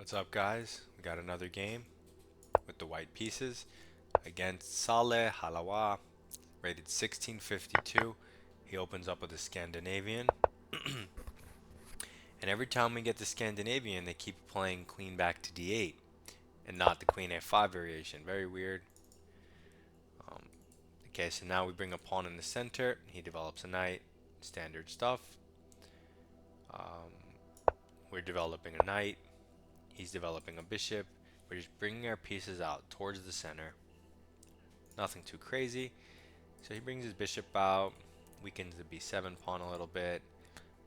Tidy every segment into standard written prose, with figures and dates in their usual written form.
What's up, guys? We got another game with the white pieces against Saleh Halawa, rated 1652. He opens up with a Scandinavian, and every time we get the Scandinavian, they keep playing queen back to d8 and not the queen a5 variation. Very weird. Um, okay, so now we bring a pawn in the center. He develops a knight. Standard stuff. We're developing a knight. He's developing a bishop. We're just bringing our pieces out towards the center. Nothing too crazy. So he brings his bishop out, weakens the b7 pawn a little bit.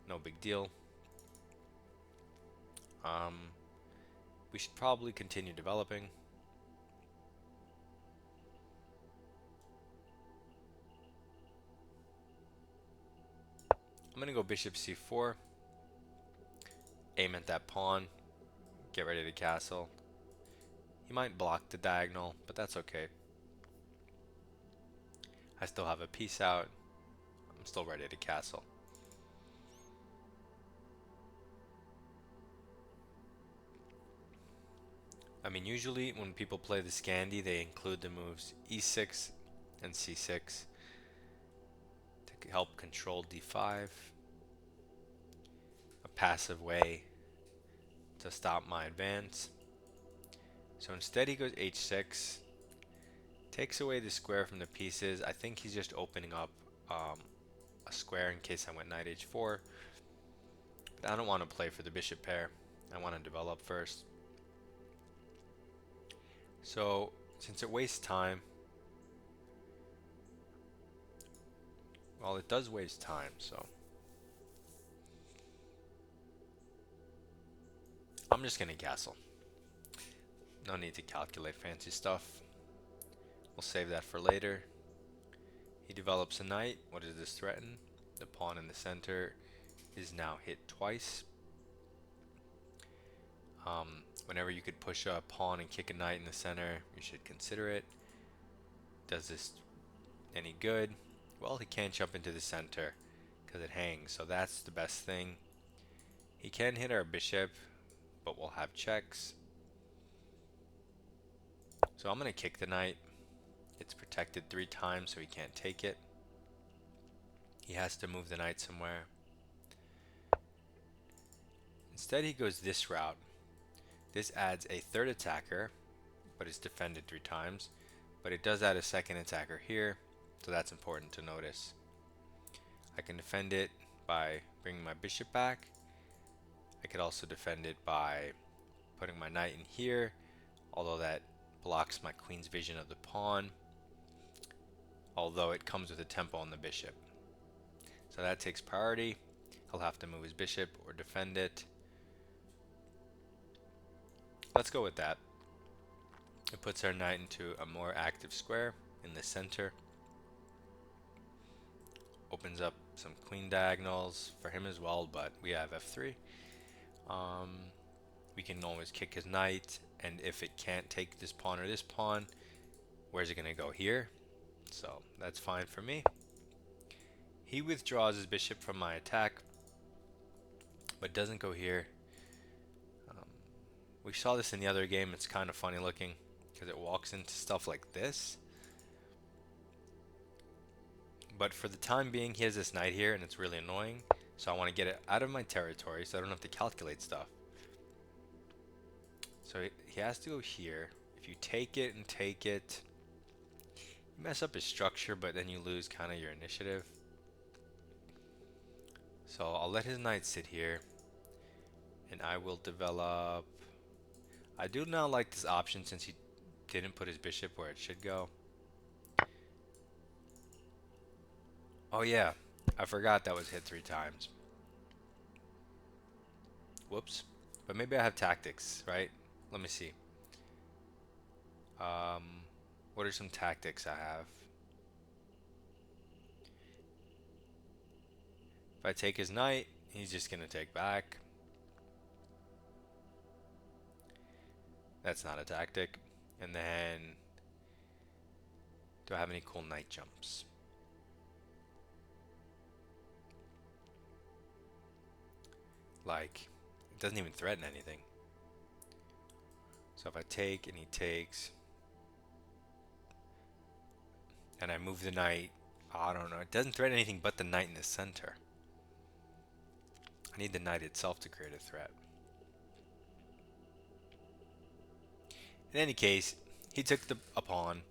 No big deal. We should probably continue developing. I'm going to go bishop c4. Aim at that pawn. Get ready to castle. He might block the diagonal, but that's okay. I still have a piece out. I'm still ready to castle. I mean, usually when people play the Scandi, they include the moves e6 and c6 to help control d5. A passive way to stop my advance. So instead he goes h6, takes away the square from the pieces. I think he's just opening up a square in case I went knight h4. But I don't want to play for the bishop pair. I want to develop first. So since it wastes time, well, it does waste time, so I'm just going to castle. No need to calculate fancy stuff. We'll save that for later. He develops a knight. What does this threaten? The pawn in the center is now hit twice. Whenever you could push a pawn and kick a knight in the center, you should consider it. Does this any good? Well, he can't jump into the center because it hangs, so that's the best thing. He can hit our bishop, but we'll have checks. So I'm going to kick the knight. It's protected 3 times, so he can't take it. He has to move the knight somewhere. Instead, he goes this route. This adds a third attacker, but it's defended 3 times. But it does add a second attacker here, so that's important to notice. I can defend it by bringing my bishop back. I could also defend it by putting my knight in here, although that blocks my queen's vision of the pawn, although it comes with a tempo on the bishop. So that takes priority. He'll have to move his bishop or defend it. Let's go with that. It puts our knight into a more active square in the center. Opens up some queen diagonals for him as well, but we have f3. We can always kick his knight, and if it can't take this pawn or this pawn, where's it going to go? Here. So that's fine for me. He withdraws his bishop from my attack, but doesn't go here. We saw this in the other game. It's kind of funny looking because it walks into stuff like this. But for the time being, he has this knight here, and it's really annoying. So I want to get it out of my territory so I don't have to calculate stuff. So he has to go here. If you take it and take it, you mess up his structure, but then you lose kind of your initiative. So I'll let his knight sit here, and I will develop. I do now like this option since he didn't put his bishop where it should go. Oh yeah, I forgot that was hit 3 times. Whoops. But maybe I have tactics, right? Let me see. What are some tactics I have? If I take his knight, he's just going to take back. That's not a tactic. And then, do I have any cool knight jumps? Like, it doesn't even threaten anything. So if I take and he takes, and I move the knight, I don't know. It doesn't threaten anything but the knight in the center. I need the knight itself to create a threat. In any case, he took a pawn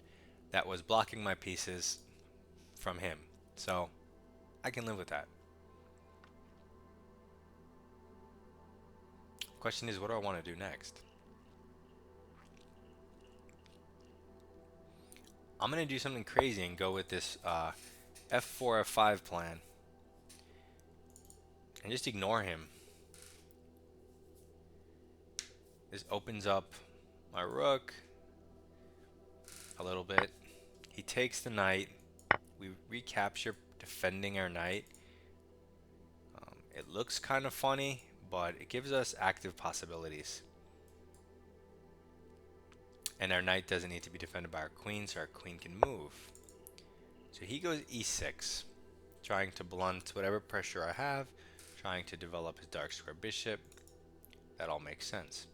that was blocking my pieces from him. So I can live with that. Question is, what do I want to do next? I'm going to do something crazy and go with this f4, f5 plan. And just ignore him. This opens up my rook a little bit. He takes the knight. We recapture defending our knight. It looks kind of funny, but it gives us active possibilities. And our knight doesn't need to be defended by our queen, so our queen can move. So he goes e6, trying to blunt whatever pressure I have, trying to develop his dark square bishop. That all makes sense.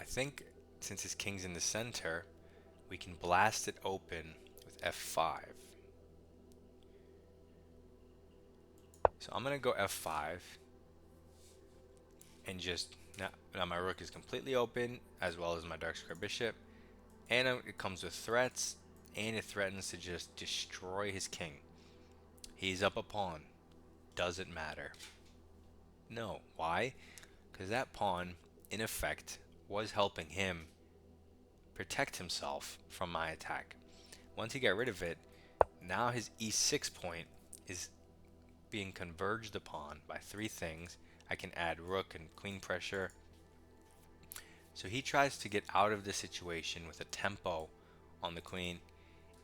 I think since his king's in the center, we can blast it open with f5. So I'm going to go f5 and just now my rook is completely open, as well as my dark square bishop, and it comes with threats, and it threatens to just destroy his king. He's up a pawn. Doesn't matter. No. Why? Because that pawn, in effect, was helping him protect himself from my attack. Once he got rid of it, now his e6 point is being converged upon by three things. I can add rook and queen pressure. So he tries to get out of the situation with a tempo on the queen.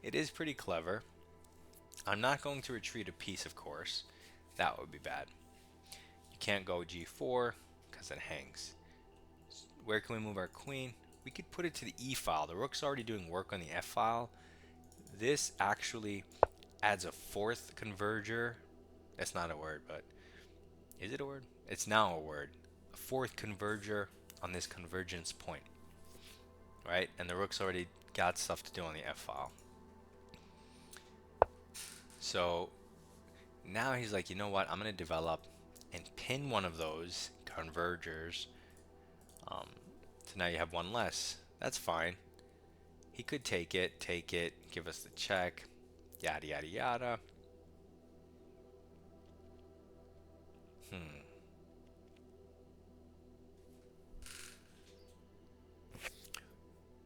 It is pretty clever. I'm not going to retreat a piece, of course. That would be bad. You can't go g4 because it hangs. Where can we move our queen? We could put it to the e file. The rook's already doing work on the f file. This actually adds a fourth converger. That's not a word, but is it a word? It's now a word. A fourth converger on this convergence point, right? And the rook's already got stuff to do on the f file. So now he's like, you know what? I'm going to develop and pin one of those convergers. So now you have one less. That's fine. He could take it, give us the check, yada, yada, yada.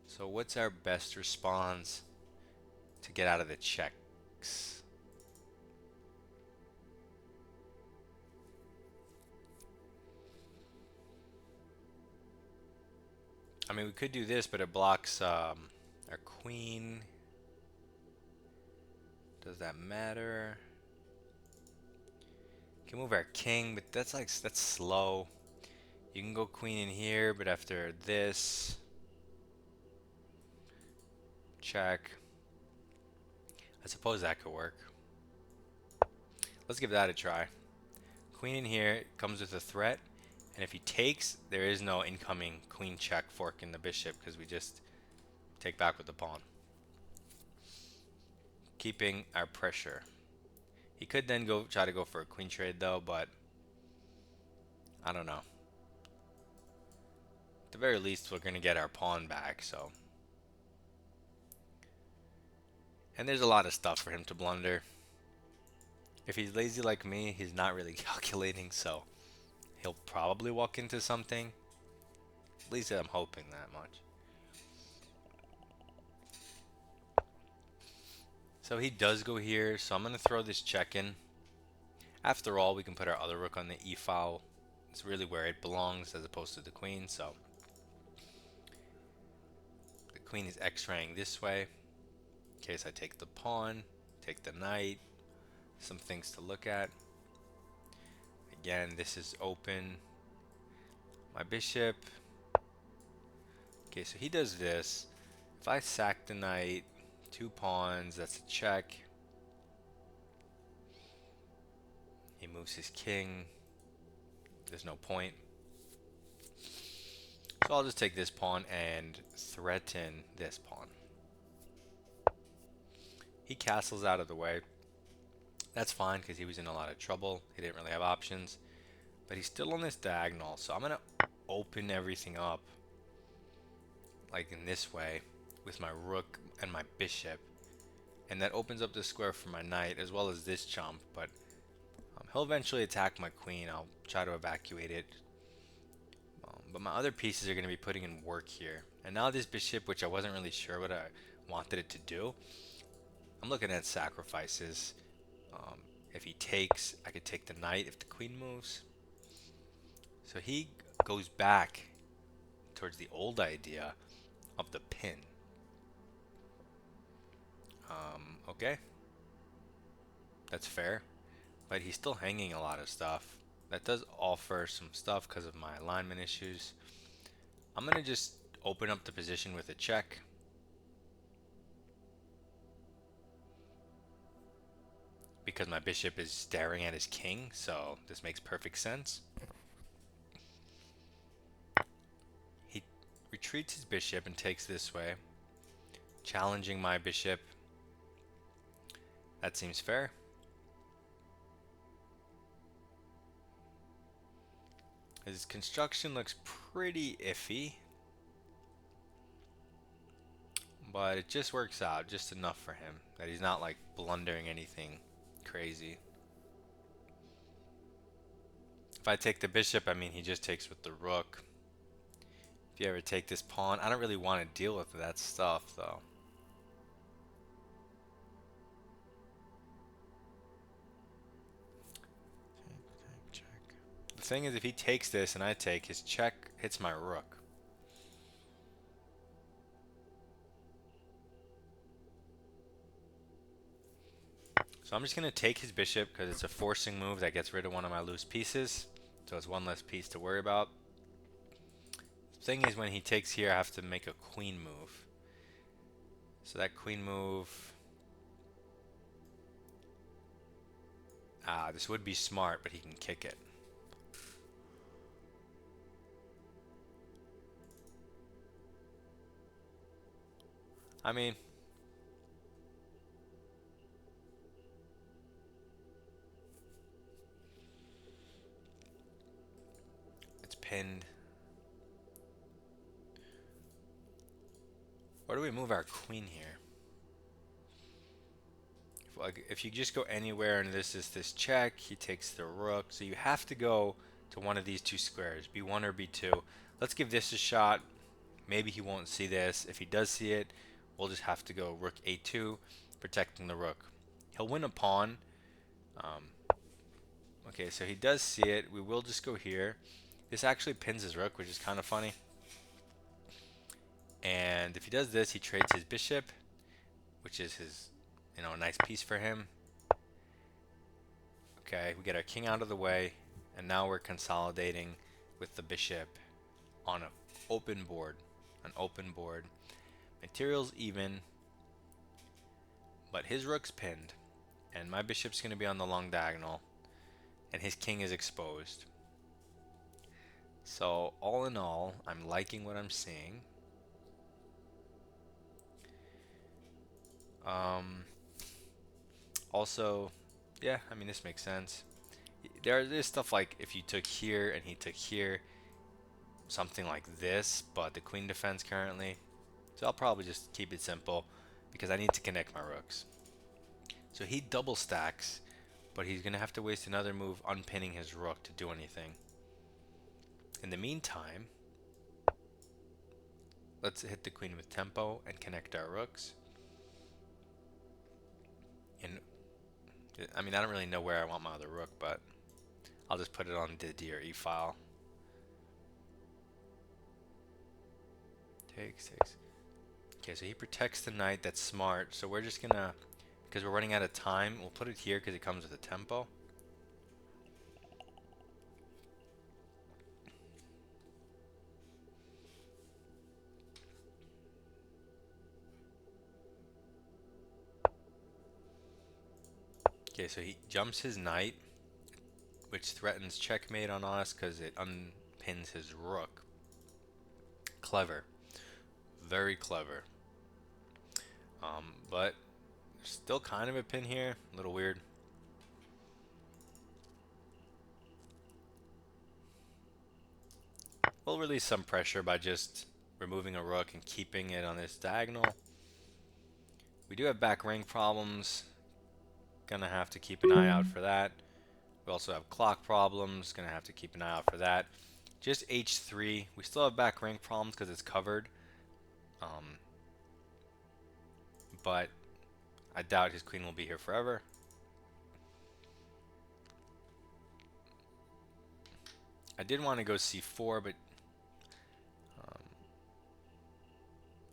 So what's our best response to get out of the checks? I mean, we could do this, but it blocks our queen. Does that matter? Can move our king, but that's slow. You can go queen in here, but after this, check. I suppose that could work. Let's give that a try. Queen in here comes with a threat, and if he takes, there is no incoming queen check fork in the bishop because we just take back with the pawn. Keeping our pressure. He could then try to go for a queen trade though, but I don't know. At the very least, we're going to get our pawn back, so. And there's a lot of stuff for him to blunder. If he's lazy like me, he's not really calculating, so he'll probably walk into something. At least I'm hoping that much. So he does go here, so I'm going to throw this check in. After all, we can put our other rook on the e file. It's really where it belongs as opposed to the queen, so. The queen is x-raying this way. In case I take the pawn, take the knight. Some things to look at. Again, this is open. My bishop. Okay, so he does this. If I sack the knight, 2 pawns, that's a check. He moves his king. There's no point. So I'll just take this pawn and threaten this pawn. He castles out of the way. That's fine because he was in a lot of trouble. He didn't really have options. But he's still on this diagonal, so I'm going to open everything up like in this way with my rook and my bishop. And that opens up the square for my knight as well as this chump. But he'll eventually attack my queen. I'll try to evacuate it. But my other pieces are going to be putting in work here. And now this bishop, which I wasn't really sure what I wanted it to do, I'm looking at sacrifices. If he takes, I could take the knight if the queen moves. So he goes back towards the old idea of the pin. Okay, that's fair. But he's still hanging a lot of stuff. That does offer some stuff because of my alignment issues. I'm going to just open up the position with a check. Because my bishop is staring at his king, so this makes perfect sense. He retreats his bishop and takes this way, challenging my bishop. That seems fair. His construction looks pretty iffy, but it just works out just enough for him that he's not like blundering anything crazy. If I take the bishop, I mean he just takes with the rook. If you ever take this pawn, I don't really want to deal with that stuff though. Check. The thing is, if he takes this and I take, his check hits my rook. So I'm just going to take his bishop because it's a forcing move that gets rid of one of my loose pieces. So it's one less piece to worry about. The thing is, when he takes here, I have to make a queen move. So that queen move... this would be smart, but he can kick it. I mean... it's pinned. Where do we move our queen here? If you just go anywhere and this is this check, he takes the rook. So you have to go to one of these two squares, B1 or B2. Let's give this a shot. Maybe he won't see this. If he does see it, we'll just have to go rook A2, protecting the rook. He'll win a pawn. Okay, so he does see it. We will just go here. This actually pins his rook, which is kind of funny. And if he does this, he trades his bishop, which is his, a nice piece for him. Okay, we get our king out of the way, and now we're consolidating with the bishop on an open board. Material's even, but his rook's pinned, and my bishop's going to be on the long diagonal, and his king is exposed. So all in all, I'm liking what I'm seeing. Also, yeah, I mean, this makes sense. There is stuff like if you took here and he took here, something like this, but the queen defends currently. So I'll probably just keep it simple because I need to connect my rooks. So he double stacks, but he's going to have to waste another move unpinning his rook to do anything. In the meantime, let's hit the queen with tempo and connect our rooks. And I mean, I don't really know where I want my other rook, but I'll just put it on the D or E file. Takes. Okay, so he protects the knight. That's smart. So we're just gonna, because we're running out of time, we'll put it here because it comes with a tempo. Okay, so he jumps his knight, which threatens checkmate on us because it unpins his rook. clever. Very clever. But there's still kind of a pin here. A little weird. We'll release some pressure by just removing a rook and keeping it on this diagonal. We do have back rank problems. Gonna have to keep an eye out for that. We also have clock problems. Gonna have to keep an eye out for that. Just h3. We still have back rank problems because it's covered. But I doubt his queen will be here forever. I did want to go c4, but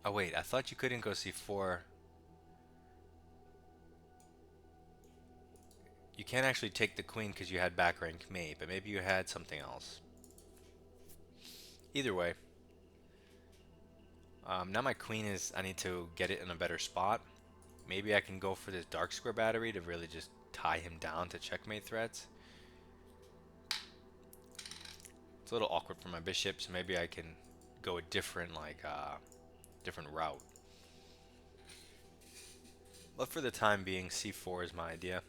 oh wait, I thought you couldn't go c4. You can't actually take the queen because you had back rank mate, but maybe you had something else. Either way, now my queen is, I need to get it in a better spot. Maybe I can go for this dark square battery to really just tie him down to checkmate threats. It's a little awkward for my bishop, so maybe I can go a different, different route. But for the time being, c4 is my idea.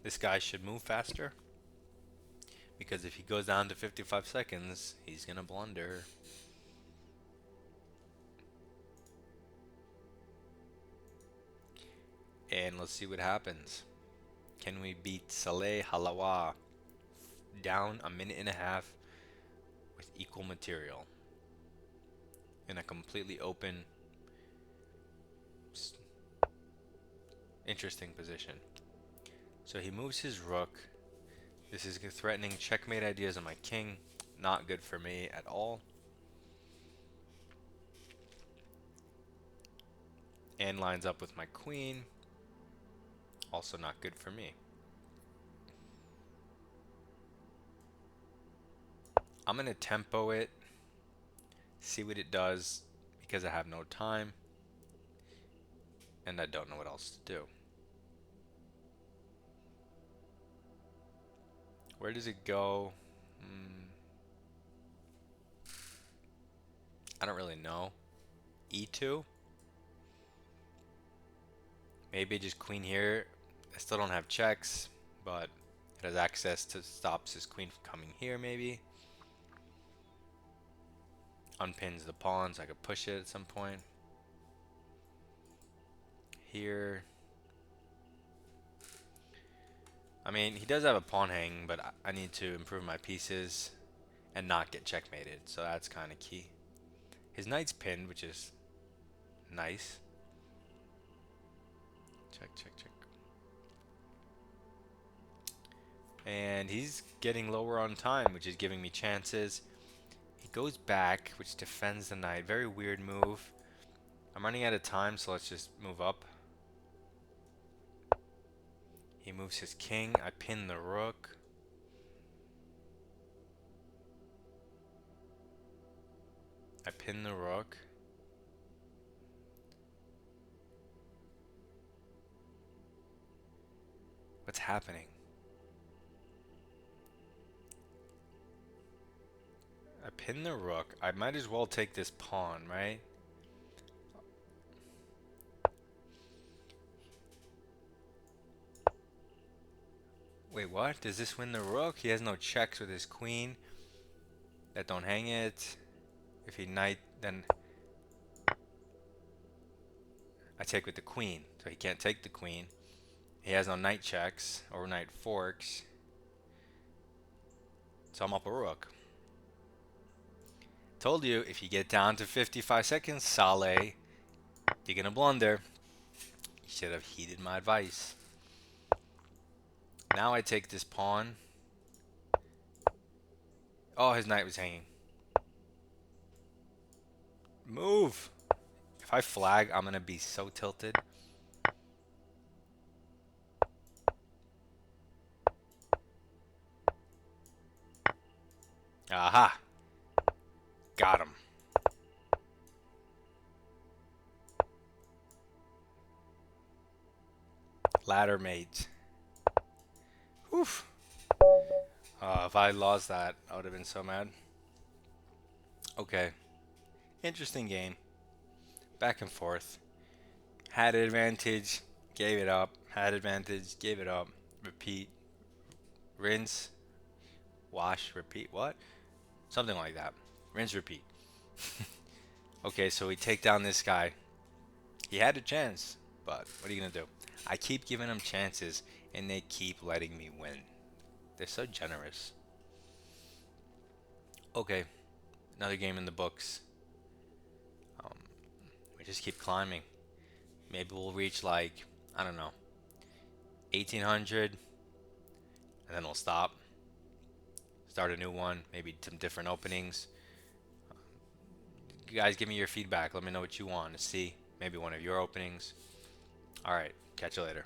This guy should move faster, because if he goes down to 55 seconds, he's gonna blunder. And let's see what happens. Can we beat Saleh Halawa down a minute and a half with equal material in a completely open, interesting position? So he moves his rook. This is threatening checkmate ideas on my king. Not good for me at all. And lines up with my queen. Also not good for me. I'm going to tempo it, see what it does, because I have no time and I don't know what else to do. Where does it go? I don't really know. E2? Maybe just queen here. I still don't have checks, but it has access to stops his queen from coming here maybe. Unpins the pawn so I could push it at some point. Here. I mean, he does have a pawn hanging, but I need to improve my pieces and not get checkmated, so that's kind of key. His knight's pinned, which is nice. Check, check, check. And he's getting lower on time, which is giving me chances. He goes back, which defends the knight. Very weird move. I'm running out of time, so let's just move up. He moves his king. I pin the rook. I pin the rook. What's happening? I pin the rook. I might as well take this pawn, right? Wait, what? Does this win the rook? He has no checks with his queen. That don't hang it. If he knight, then I take with the queen. So he can't take the queen. He has no knight checks or knight forks. So I'm up a rook. Told you, if you get down to 55 seconds, Saleh, you're gonna blunder. You should have heeded my advice. Now I take this pawn. Oh, his knight was hanging. Move! If I flag, I'm gonna be so tilted. Aha! Got him. Ladder mate. Whew. Whew. If I lost that, I would have been so mad. Okay. Interesting game. Back and forth. Had advantage, gave it up. Had advantage, gave it up. Repeat. Rinse. Wash. Repeat. What? Something like that. Rinse, repeat. Okay, so we take down this guy. He had a chance, but what are you gonna do? I keep giving him chances, and they keep letting me win. They're so generous. Okay, another game in the books. Um, we just keep climbing. Maybe we'll reach like, I don't know, 1800, and then we'll stop. Start a new one. Maybe some different openings. You guys, give me your feedback. Let me know what you want to see. Maybe one of your openings. All right, catch you later.